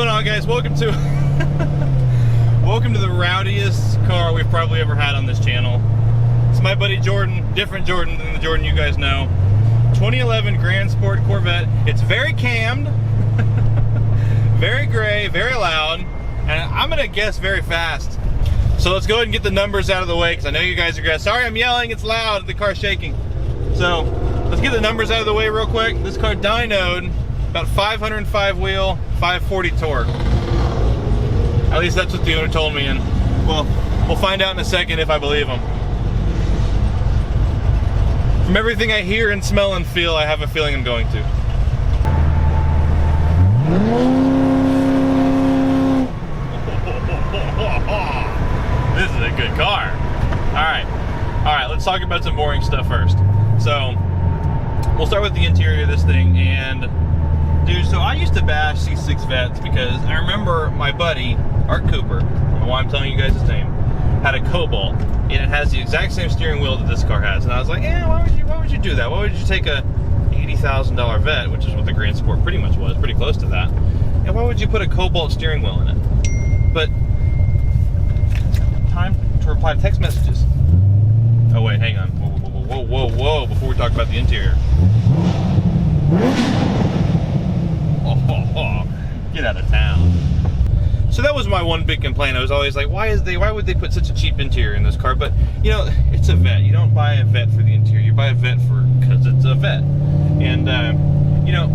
going on, guys? Welcome to welcome to the rowdiest car we've probably ever had on this channel. It's my buddy Jordan, different Jordan than the Jordan you guys know. 2011 Grand Sport Corvette. It's very cammed, very gray, very loud, and I'm gonna guess very fast. So let's go ahead and get the numbers out of the way, because I know you guys are going, sorry I'm yelling, it's loud, the car's shaking. So let's get the numbers out of the way real quick. This car dynoed about 505 wheel, 540 torque. At least that's what the owner told me, and well, we'll find out in a second if I believe him. From everything I hear and smell and feel, I have a feeling I'm going to. This is a good car. All right, let's talk about some boring stuff first. So, we'll start with the interior of this thing, and dude, so I used to bash C6 Vettes because I remember my buddy, Art Cooper, I don't know why I'm telling you guys his name, had a Cobalt, and it has the exact same steering wheel that this car has. And I was like, why would you do that? Why would you take a $80,000 Vette, which is what the Grand Sport pretty much was, pretty close to that, and why would you put a Cobalt steering wheel in it? But, time to reply to text messages. Oh wait, hang on. Whoa, before we talk about the interior. Get out of town. So that was my one big complaint. I was always like, why would they put such a cheap interior in this car? But you know, it's a Vette. You don't buy a Vette for the interior. You buy a Vette because it's a Vette. And you know,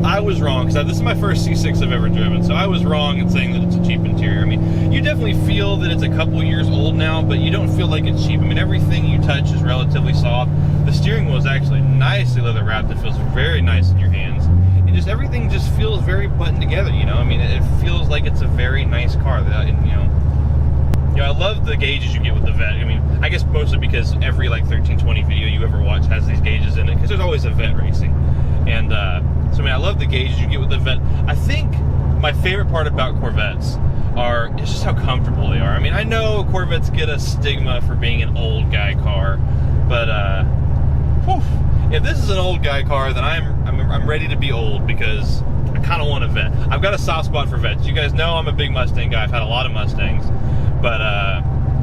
I was wrong, because this is my first C6 I've ever driven. So I was wrong in saying that it's a cheap interior. I mean, you definitely feel that it's a couple years old now, but you don't feel like it's cheap. I mean, everything you touch is relatively soft. The steering wheel is actually nicely leather wrapped. It feels very nice in your hands. And just everything just feels very buttoned together, you know? I mean, it feels like it's a very nice car. I love the gauges you get with the Vette. I mean, I guess mostly because every like 1320 video you ever watch has these gauges in it, because there's always a Vette racing. And so I mean, I love the gauges you get with the Vette. I think my favorite part about Corvettes is just how comfortable they are. I mean, I know Corvettes get a stigma for being an old guy car, but if this is an old guy car, then I'm ready to be old, because I kind of want a Vette. I've got a soft spot for Vettes. You guys know I'm a big Mustang guy. I've had a lot of Mustangs, but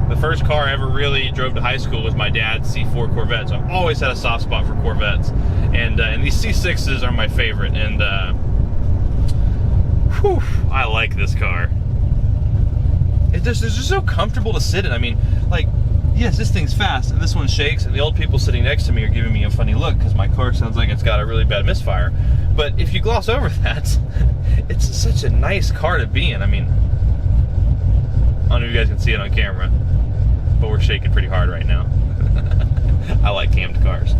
the first car I ever really drove to high school was my dad's C4 Corvette. So I've always had a soft spot for Corvettes, and these C6s are my favorite. And I like this car. It's just so comfortable to sit in. I mean, like, yes, this thing's fast, and this one shakes, and the old people sitting next to me are giving me a funny look because my car sounds like it's got a really bad misfire. But if you gloss over that, it's such a nice car to be in. I mean, I don't know if you guys can see it on camera, but we're shaking pretty hard right now. I like cammed cars.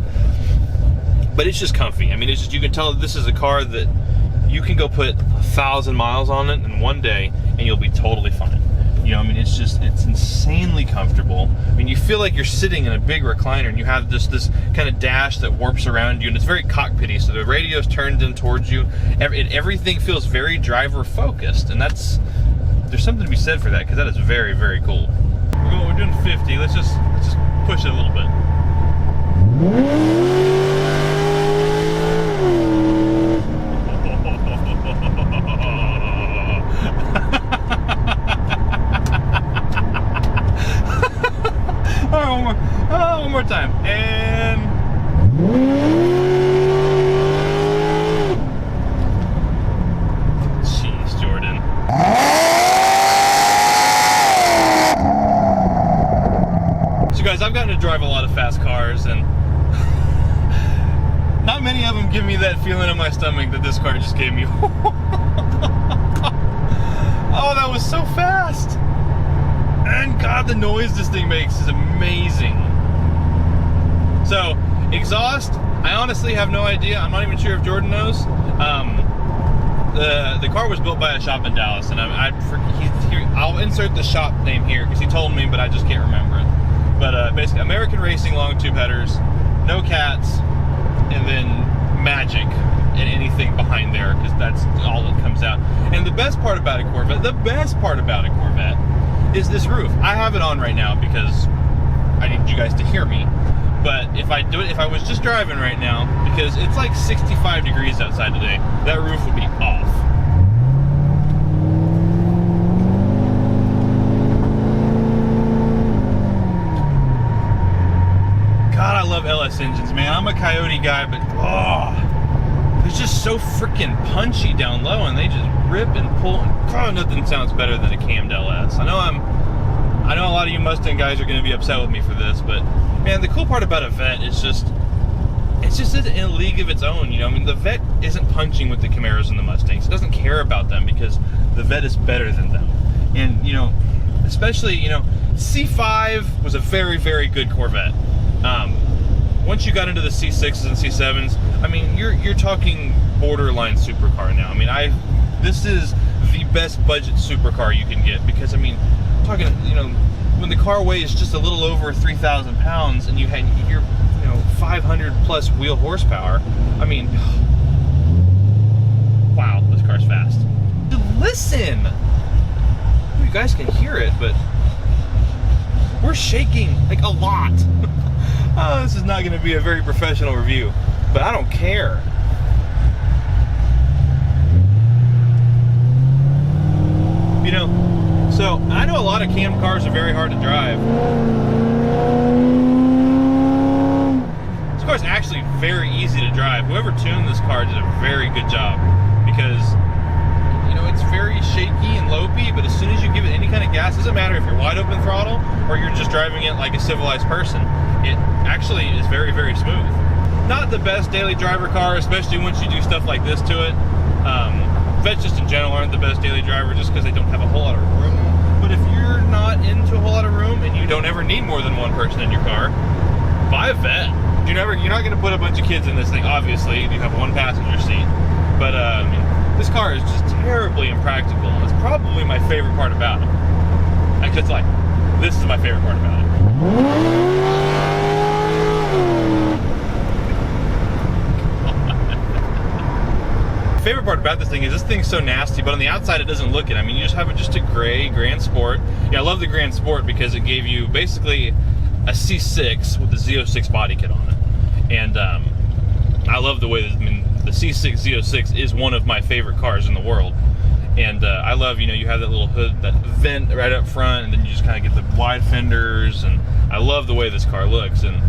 But it's just comfy. I mean, it's just, you can tell that this is a car that you can go put 1,000 miles on it in one day, and you'll be totally fine. You know, I mean, it's insanely comfortable. I mean, you feel like you're sitting in a big recliner, and you have this kind of dash that warps around you, and it's very cockpity, so the radio's turned in towards you. Everything feels very driver focused, and there's something to be said for that, because that is very, very cool. We're doing 50. Let's just push it a little bit. One more time, and jeez, Jordan. So guys, I've gotten to drive a lot of fast cars, and not many of them give me that feeling in my stomach that this car just gave me. Oh, that was so fast. And God, the noise this thing makes is amazing. So, exhaust, I honestly have no idea. I'm not even sure if Jordan knows. The car was built by a shop in Dallas, and I'll insert the shop name here because he told me, but I just can't remember it. But basically, American Racing long tube headers, no cats, and then magic and anything behind there, because that's all that comes out. And the best part about a Corvette, is this roof. I have it on right now because I need you guys to hear me. But if I was just driving right now, because it's like 65 degrees outside today, that roof would be off. I'm a Coyote guy, but it's just so freaking punchy down low, and they just rip and pull. Nothing sounds better than a cammed LS. I know a lot of you Mustang guys are going to be upset with me for this, but man, the cool part about a Vette is it's just in a league of its own. You know, I mean, the Vette isn't punching with the Camaros and the Mustangs. It doesn't care about them because the Vette is better than them. And you know, especially, you know, C5 was a very, very good Corvette. Once you got into the C6s and C7s, I mean, you're talking borderline supercar now. I mean, this is the best budget supercar you can get, because I mean, talking, you know, when the car weighs just a little over 3,000 pounds and you're 500 plus wheel horsepower. I mean, wow, this car's fast. Listen, you guys can hear it, but we're shaking like a lot. Oh, this is not going to be a very professional review, but I don't care. You know, so I know a lot of cam cars are very hard to drive. This car is actually very easy to drive. Whoever tuned this car did a very good job, because you know, it's very shaky and lopey, but as soon as you give it any kind of gas, it doesn't matter if you're wide open throttle or you're just driving it like a civilized person, it actually is very, very smooth. Not the best daily driver car, especially once you do stuff like this to it. Vettes just in general aren't the best daily driver just because they don't have a whole lot of room. But if you're not into a whole lot of room and you don't ever need more than one person in your car, buy a Vette. You're not going to put a bunch of kids in this thing, obviously. You have one passenger seat. But this car is just terribly impractical. It's probably my favorite part about it. Actually, it's like, this is my favorite part about it. Favorite part about this thing is this thing's so nasty, but on the outside it doesn't look it. I mean, you just have it just a gray Grand Sport. Yeah, I love the Grand Sport because it gave you basically a C6 with the Z06 body kit on it. And I love the way that, I mean, the C6 Z06 is one of my favorite cars in the world. And I love, you know, you have that little hood, that vent right up front, and then you just kind of get the wide fenders, and I love the way this car looks. And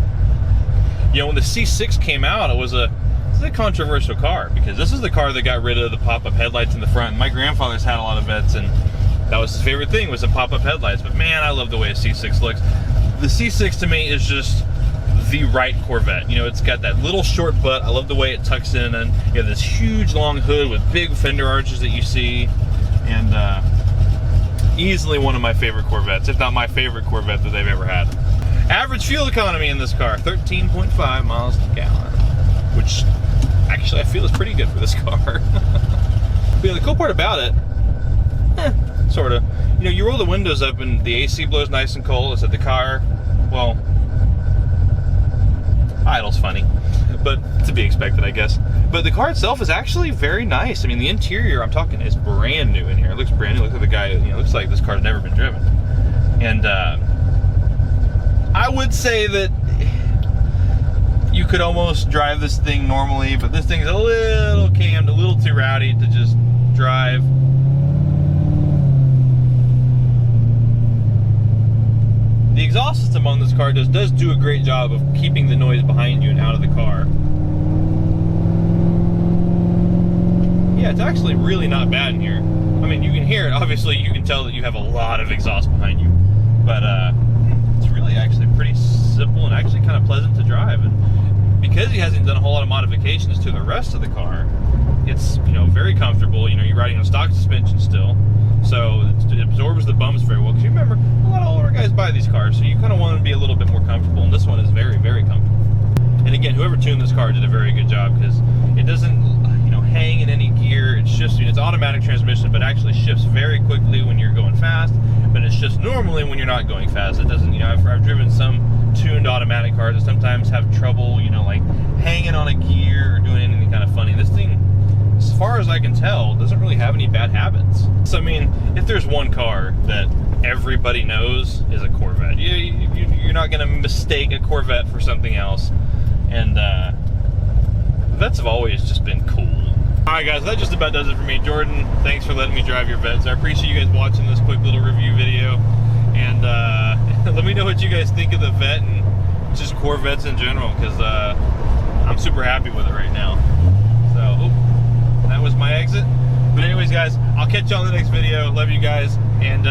you know, when the C6 came out, it was a controversial car, because this is the car that got rid of the pop-up headlights in the front. And my grandfather's had a lot of Vettes, and that was his favorite thing, was the pop-up headlights. But man, I love the way a C6 looks. The C6 to me is just the right Corvette. You know, it's got that little short butt. I love the way it tucks in, and you have this huge long hood with big fender arches that you see, and easily one of my favorite Corvettes, if not my favorite Corvette that they've ever had. Average fuel economy in this car, 13.5 miles per gallon, which actually I feel is pretty good for this car. But yeah, the cool part about it, sort of, you know, you roll the windows up and the AC blows nice and cold. It's at the car, well, idle's funny, but to be expected, I guess. But the car itself is actually very nice. I mean, the interior, I'm talking, is brand new in here. It looks brand new. Look at the guy, you know, looks like this car's never been driven. And I would say that you could almost drive this thing normally, but this thing's a little cammed, a little too rowdy to just drive. The exhaust system on this car does do a great job of keeping the noise behind you and out of the car. Yeah, it's actually really not bad in here. I mean, you can hear it. Obviously, you can tell that you have a lot of exhaust behind you. But it's really actually pretty simple and actually kind of pleasant to drive. And because he hasn't done a whole lot of modifications to the rest of the car, it's, you know, very comfortable. You know, you're riding on stock suspension still, so it absorbs the bumps very well. Because you remember, a lot of older guys buy these cars, so you kind of want to be a little bit more comfortable, and this one is very, very comfortable. And again, whoever tuned this car did a very good job, because it doesn't, you know, hang in any gear. It shifts, it's automatic transmission, but actually shifts very quickly when you're going fast, but it shifts normally when you're not going fast. It doesn't, you know, I've driven some tuned automatic cars that sometimes have trouble, you know, like hanging on a gear or doing anything kind of funny. This thing, as far as I can tell, doesn't really have any bad habits. So I mean, if there's one car that everybody knows is a Corvette, you're not going to mistake a Corvette for something else. And Vettes have always just been cool. Alright guys, that just about does it for me. Jordan, thanks for letting me drive your Vettes. I appreciate you guys watching this quick little review video. And let me know what you guys think of the Vette and just Corvettes in general, because I'm super happy with it right now. So, that was my exit. But anyways, guys, I'll catch you on the next video. Love you guys, and